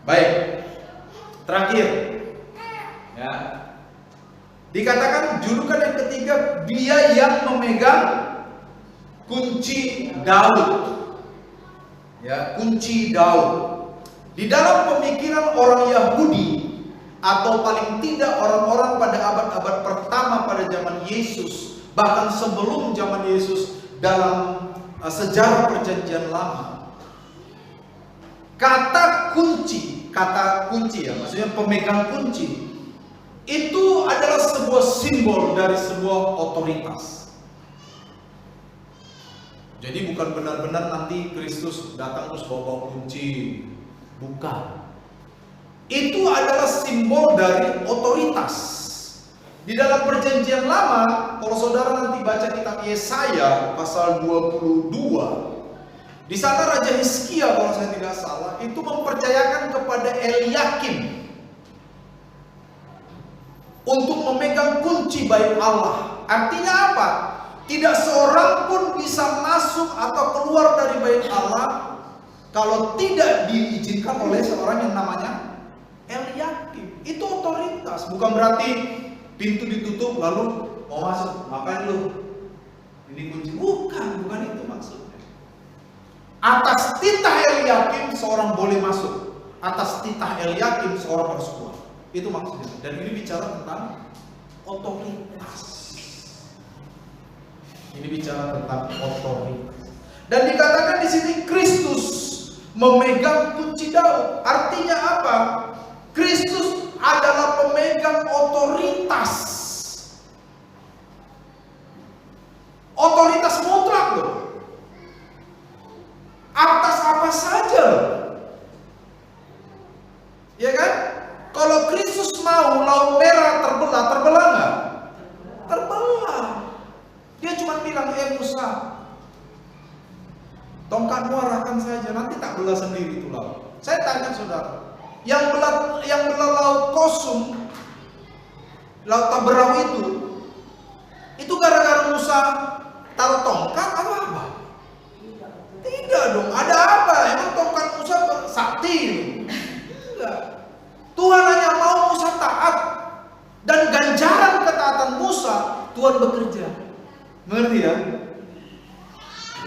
Baik. Terakhir. Ya. Dikatakan julukan yang ketiga, dia yang memegang kunci Daud. Ya, kunci Daud. Di dalam pemikiran orang Yahudi atau paling tidak orang-orang pada abad-abad pertama pada zaman Yesus, bahkan sebelum zaman Yesus dalam sejarah perjanjian lama, kata kunci ya, maksudnya pemegang kunci, itu adalah sebuah simbol dari sebuah otoritas. Jadi bukan benar-benar nanti Kristus datang terus bawa kunci, bukan. Itu adalah simbol dari otoritas. Di dalam perjanjian lama, kalau saudara nanti baca kitab Yesaya pasal 22, di sana Raja Hizkia kalau saya tidak salah itu mempercayakan kepada Eliakim untuk memegang kunci bait Allah. Artinya apa? Tidak seorang pun bisa masuk atau keluar dari bait Allah kalau tidak diizinkan oleh seorang yang namanya Eliakim. Itu otoritas. Bukan berarti pintu ditutup lalu mau masuk, ngapain lu? Ini kunci. Bukan itu maksudnya. Atas titah Eliakim seorang boleh masuk. Atas titah Eliakim seorang harus keluar. Itu maksudnya. Dan ini bicara tentang otoritas. Ini bicara tentang otoritas. Dan dikatakan di sini Kristus memegang kunci Daud. Artinya apa? Kristus adalah pemegang otoritas. Otoritas mutlak loh. Atas apa saja. Ya kan? Kalau Kristus mau laut merah terbelah nggak? Terbelah. Dia cuma bilang, Musa, tongkatmu arahkan saja, nanti tak belah sendiri itu laut. Saya tanya saudara, yang belah laut Kosum, laut Taberau itu gara-gara Musa taruh tongkat atau apa? Enggak dong, ada apa? Emang tongkat Musa sakti? Enggak. Tuhan hanya mau Musa taat. Dan ganjaran ketaatan Musa, Tuhan bekerja. Mengerti ya?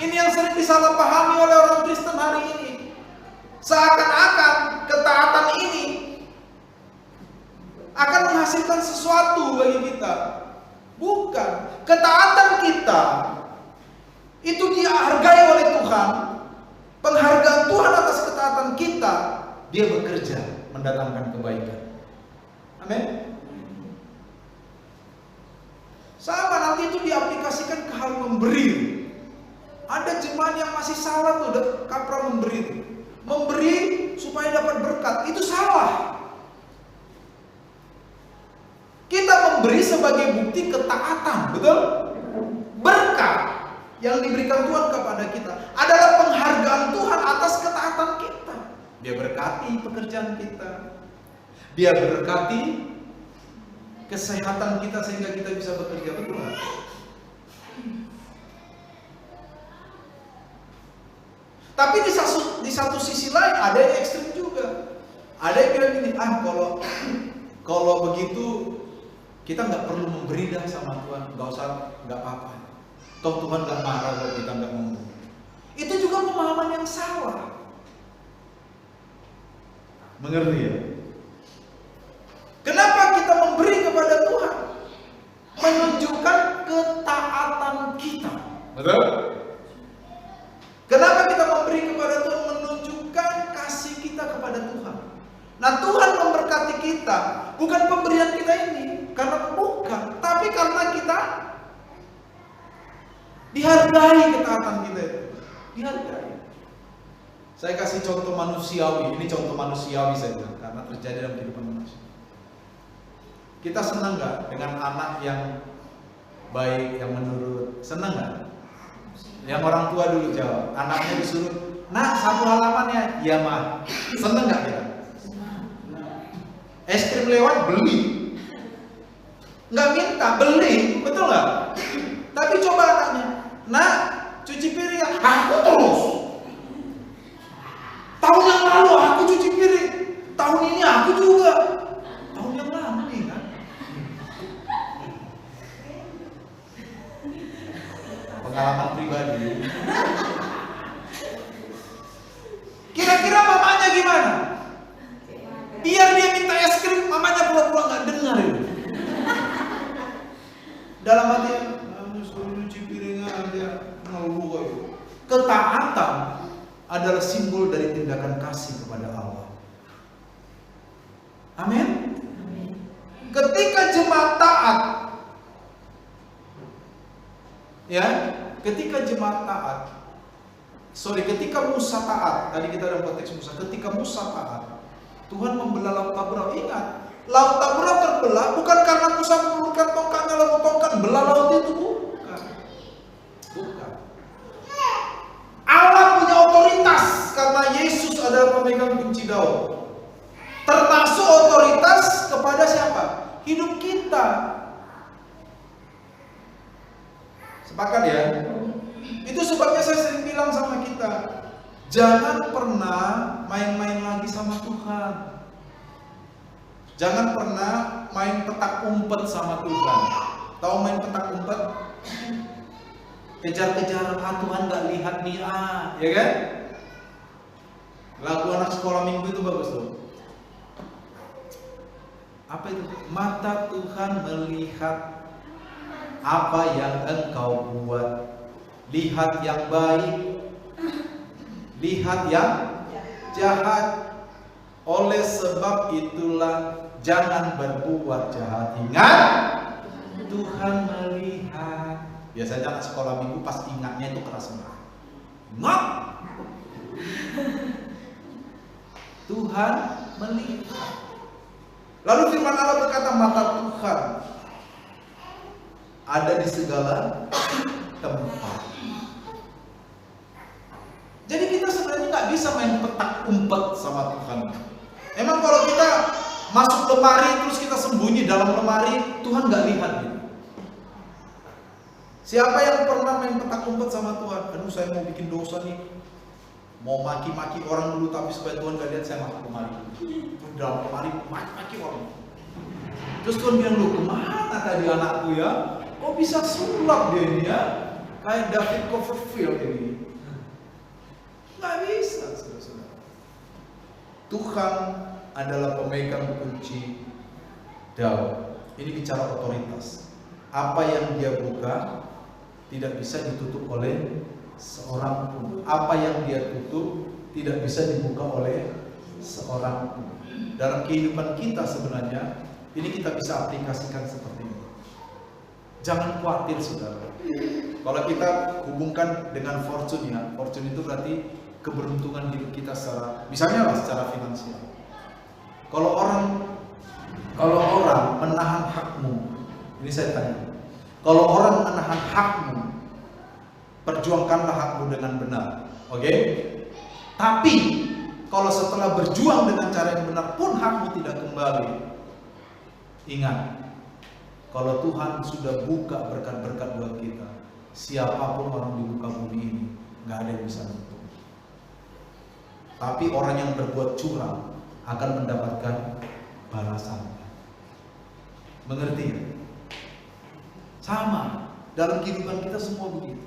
Ini yang sering disalahpahami oleh orang Kristen hari ini. Seakan-akan ketaatan ini akan menghasilkan sesuatu bagi kita. Bukan. Ketaatan kita itu dihargai oleh Tuhan. Penghargaan Tuhan atas ketaatan kita, Dia bekerja mendatangkan kebaikan. Amin. Sama nanti itu diaplikasikan ke hal memberi. Ada jemaat yang masih salah tuh, kaprah memberi. Memberi supaya dapat berkat, itu salah. Kita memberi sebagai bukti ketaatan, betul? Berkat yang diberikan Tuhan kepada kita adalah penghargaan Tuhan atas ketaatan kita. Dia berkati pekerjaan kita. Dia berkati kesehatan kita sehingga kita bisa bekerja, betul? Tapi di satu sisi lain ada yang ekstrim juga. Ada yang bilang gini, kalau begitu kita nggak perlu memberi dah sama Tuhan, nggak apa-apa. Toh Tuhan nggak marah kalau kita nggak memberi. Itu juga pemahaman yang salah. Mengerti ya? Kenapa kita memberi kepada Tuhan? Menunjukkan ketaatan kita. Betul? Kenapa kita memberi kepada Tuhan? Menunjukkan kasih kita kepada Tuhan. Nah, Tuhan memberkati kita bukan pemberian kita ini karena bukan, tapi karena kita dihargai ketaatan kita itu. Dihargai. Saya kasih contoh manusiawi. Ini contoh manusiawi saya bilang karena terjadi dalam kehidupan manusia. Kita senang nggak dengan anak yang baik, yang menurut? Senang nggak? Yang orang tua dulu jawab, anaknya disuruh, nak satu halaman ya, iya mah. Senang nggak kita? Es krim lewat beli, nggak minta beli, betul nggak? Tapi coba anaknya, nak cuci piring, aku terus. Tahun yang lalu aku cuci piring, tahun ini aku juga. Tahun yang lalu nih kan? Pengalaman pribadi. Kira-kira mamanya gimana? Biar dia minta es krim, mamanya pura-pura nggak dengar itu. Dalam hati, kamu suruh cuci piring aja, ngeluh kok itu. Ketaatan adalah simbol dari tindakan kasih kepada Allah. Amin. Ketika jemaat taat, ya, ketika Musa taat, tadi kita dalam konteks Musa, ketika Musa taat, Tuhan membelah laut Tabura. Ingat, laut Tabura terbelah bukan karena Musa mengulurkan tongkatnya lalu tongkat belah laut itu, bukan. Allah punya otoritas karena Yesus adalah pemegang kunci Daud. Termasuk otoritas kepada siapa? Hidup kita. Sepakat ya? Itu sebabnya saya sering bilang sama kita, jangan pernah main-main lagi sama Tuhan. Jangan pernah main petak umpet sama Tuhan. Tahu main petak umpet? Kejar-kejaran, Tuhan gak lihat nih, ya kan? Lagu anak sekolah minggu itu bagus tuh. Apa itu? Mata Tuhan melihat apa yang engkau buat. Lihat yang baik, lihat yang jahat. Oleh sebab itulah jangan berbuat jahat. Ingat, Tuhan melihat. Biasanya anak sekolah minggu pas ingatnya itu keras banget. Ingat, Tuhan melihat. Lalu firman Allah berkata, mata Tuhan ada di segala tempat. Jadi kita sebenarnya nggak bisa main petak umpet sama Tuhan. Emang kalau kita masuk lemari terus kita sembunyi dalam lemari, Tuhan nggak lihat gitu. Siapa yang pernah main petak umpet sama Tuhan? Aduh, saya mau bikin dosa nih. Mau maki-maki orang dulu, tapi supaya Tuhan gak lihat saya maki-maki. Dalam lemari maki-maki orang. Terus Tuhan bilang, lu kemana tadi anakku ya? Kok bisa sulap dia ini ya? Kayak David Copperfield ini. Gak bisa, saudara-saudara. Tuhan adalah pemegang kunci Daud. Ini bicara otoritas. Apa yang dia buka tidak bisa ditutup oleh seorang pun. Apa yang dia tutup tidak bisa dibuka oleh seorang pun. Dalam kehidupan kita sebenarnya ini kita bisa aplikasikan seperti ini. Jangan khawatir, saudara. Kalau kita hubungkan dengan fortune ya, fortune itu berarti keberuntungan hidup kita secara, misalnya lah secara finansial. Kalau orang menahan hakmu, ini saya tanya, kalau orang menahan hakmu, perjuangkanlah hakmu dengan benar, oke? Tapi kalau setelah berjuang dengan cara yang benar pun hakmu tidak kembali, ingat, kalau Tuhan sudah buka berkat-berkat buat kita, siapapun orang di muka bumi ini, nggak ada yang bisa menutup. Tapi orang yang berbuat curang akan mendapatkan balasan. Mengerti ya? Sama, dalam kehidupan kita semua begitu.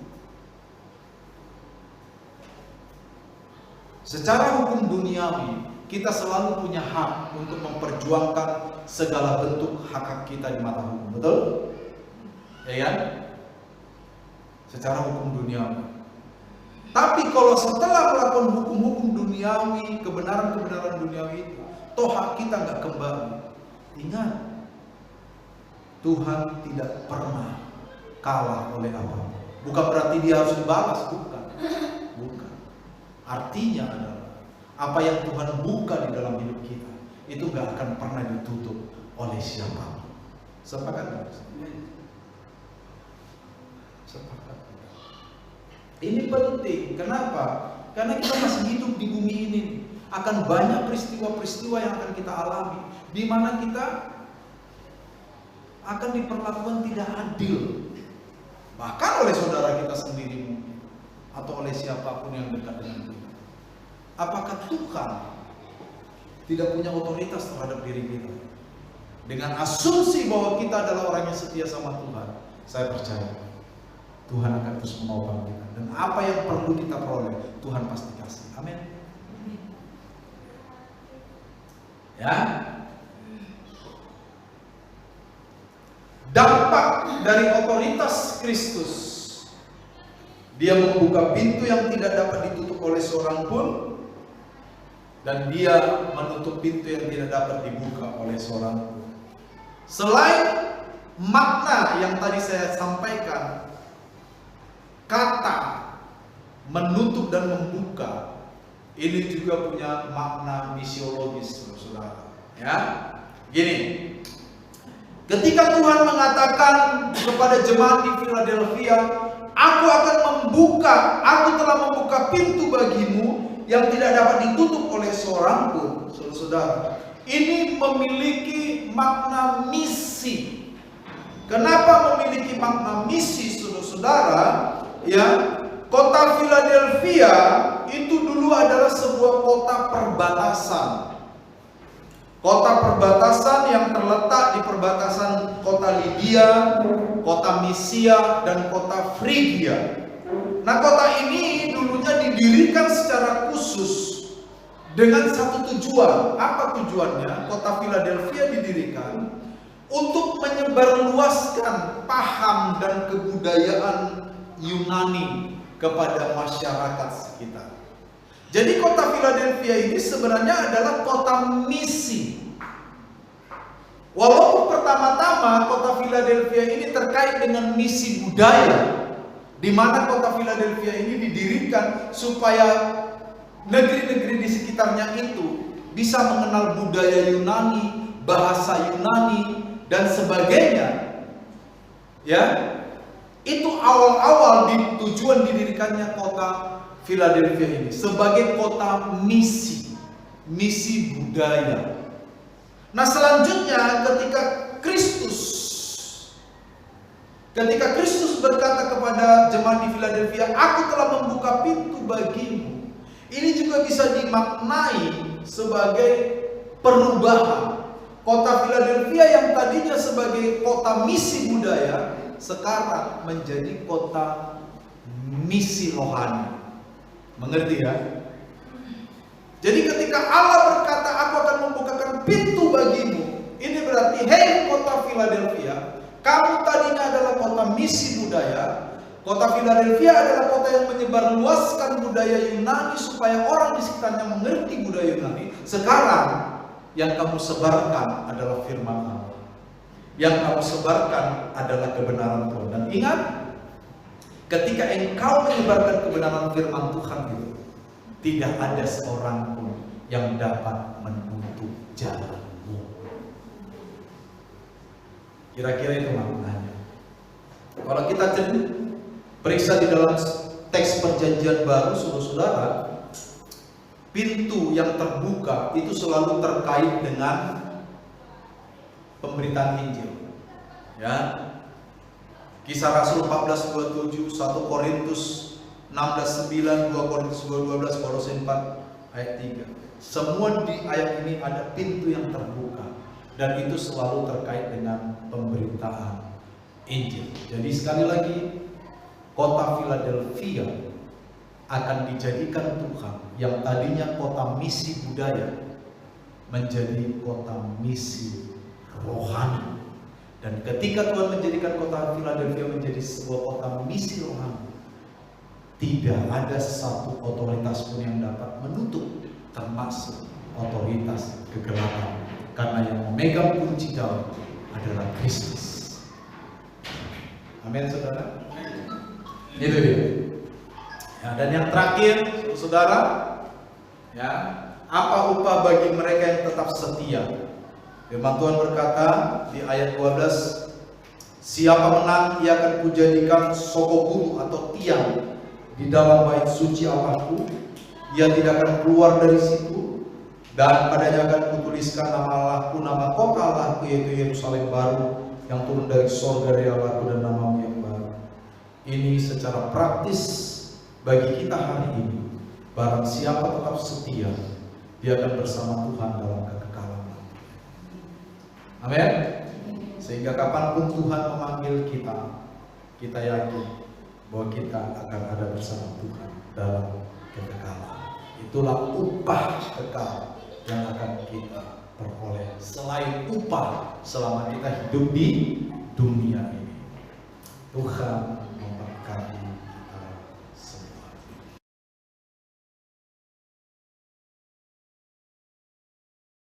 Secara hukum duniawi, kita selalu punya hak untuk memperjuangkan segala bentuk hak kita di mata hukum, betul? Ya kan? Secara hukum duniawi. Tapi kalau setelah melakukan hukum-hukum duniawi, kebenaran-kebenaran duniawi itu, toh hak kita nggak kembali. Ingat, Tuhan tidak pernah kalah oleh apapun. Bukan berarti dia harus dibalas, bukan. Bukan. Artinya adalah apa yang Tuhan buka di dalam hidup kita itu nggak akan pernah ditutup oleh siapapun. Sepakat nggak? Sepakat. Ini penting. Kenapa? Karena kita masih hidup di bumi ini. Akan banyak peristiwa-peristiwa yang akan kita alami, di mana kita akan diperlakukan tidak adil, bahkan oleh saudara kita sendiri mungkin, atau oleh siapapun yang dekat dengan kita. Apakah Tuhan tidak punya otoritas terhadap diri kita? Dengan asumsi bahwa kita adalah orang yang setia sama Tuhan, saya percaya Tuhan akan terus menopang kita, dan apa yang perlu kita peroleh Tuhan pasti kasih. Amin. Ya. Dampak dari otoritas Kristus, dia membuka pintu yang tidak dapat ditutup oleh seorang pun, dan dia menutup pintu yang tidak dapat dibuka oleh seorang pun. Selain makna yang tadi saya sampaikan, kata menutup dan membuka ini juga punya makna misiologis, saudara. Ya, gini. Ketika Tuhan mengatakan kepada jemaat di Philadelphia, aku telah membuka pintu bagimu yang tidak dapat ditutup oleh seorang pun, saudara. Ini memiliki makna misi. Kenapa memiliki makna misi, saudara? Ya, kota Philadelphia itu dulu adalah sebuah kota perbatasan. Kota perbatasan yang terletak di perbatasan kota Lydia, kota Misia, dan kota Frigia. Nah, kota ini dulunya didirikan secara khusus dengan satu tujuan. Apa tujuannya? Kota Philadelphia didirikan untuk menyebarluaskan paham dan kebudayaan Yunani kepada masyarakat sekitar. Jadi kota Philadelphia ini sebenarnya adalah kota misi. Walaupun pertama-tama kota Philadelphia ini terkait dengan misi budaya, di mana kota Philadelphia ini didirikan supaya negeri-negeri di sekitarnya itu bisa mengenal budaya Yunani, bahasa Yunani, dan sebagainya. Ya, itu awal-awal tujuan didirikannya kota Philadelphia ini sebagai kota misi budaya. Nah, selanjutnya ketika Kristus berkata kepada jemaat di Philadelphia, aku telah membuka pintu bagimu Ini juga bisa dimaknai sebagai perubahan. Kota Philadelphia yang tadinya sebagai kota misi budaya, sekarang menjadi kota misi rohani. Mengerti ya? Jadi ketika Allah berkata, aku akan membukakan pintu bagimu, ini berarti, hei kota Philadelphia, kamu tadinya adalah kota misi budaya. Kota Philadelphia adalah kota yang menyebarluaskan budaya Yunani supaya orang di sekitarnya mengerti budaya Yunani. Sekarang yang kamu sebarkan adalah firman Allah. Yang kamu sebarkan adalah kebenaran Tuhan. Dan ingat, ketika engkau menyebarkan kebenaran firman Tuhan itu, tidak ada seorang pun yang dapat menutup jalanmu. Kira-kira itu maknanya. Kalau kita periksa di dalam teks perjanjian baru, saudara-saudara, pintu yang terbuka itu selalu terkait dengan pemberitaan Injil. Ya. Kisah Rasul 14:27, 1 Korintus 16:9, 2 Korintus 2:12, Kolose 4 ayat 3. Semua di ayat ini ada pintu yang terbuka, dan itu selalu terkait dengan pemberitaan Injil. Jadi sekali lagi, kota Philadelphia akan dijadikan Tuhan yang tadinya kota misi budaya menjadi kota misi rohani. Dan ketika Tuhan menjadikan kota Philadelphia menjadi sebuah kota misi rohani, tidak ada satu otoritas pun yang dapat menutup, termasuk otoritas kegelapan, karena yang memegang kunci dalam adalah Kristus. Amin, saudara. Itu dia. Ya, dan yang terakhir, saudara, ya, apa upah bagi mereka yang tetap setia? Firman Tuhan berkata di ayat 12, siapa menang, ia akan kujadikan sokoguru atau tiang di dalam bait suci Allahku. Ia tidak akan keluar dari situ, dan padanya akan kutuliskan nama Allahku, nama kota Allahku, yaitu Yerusalem baru yang turun dari sorga dari Allahku, dan namamu yang baru. Ini secara praktis bagi kita hari ini. Barang siapa tetap setia, dia akan bersama Tuhan dalam kekekalan. Amin. Sehingga kapanpun Tuhan memanggil kita, kita yakin bahwa kita akan ada bersama Tuhan dalam kekekalan. Itulah upah kekal yang akan kita peroleh selain upah selama kita hidup di dunia ini. Tuhan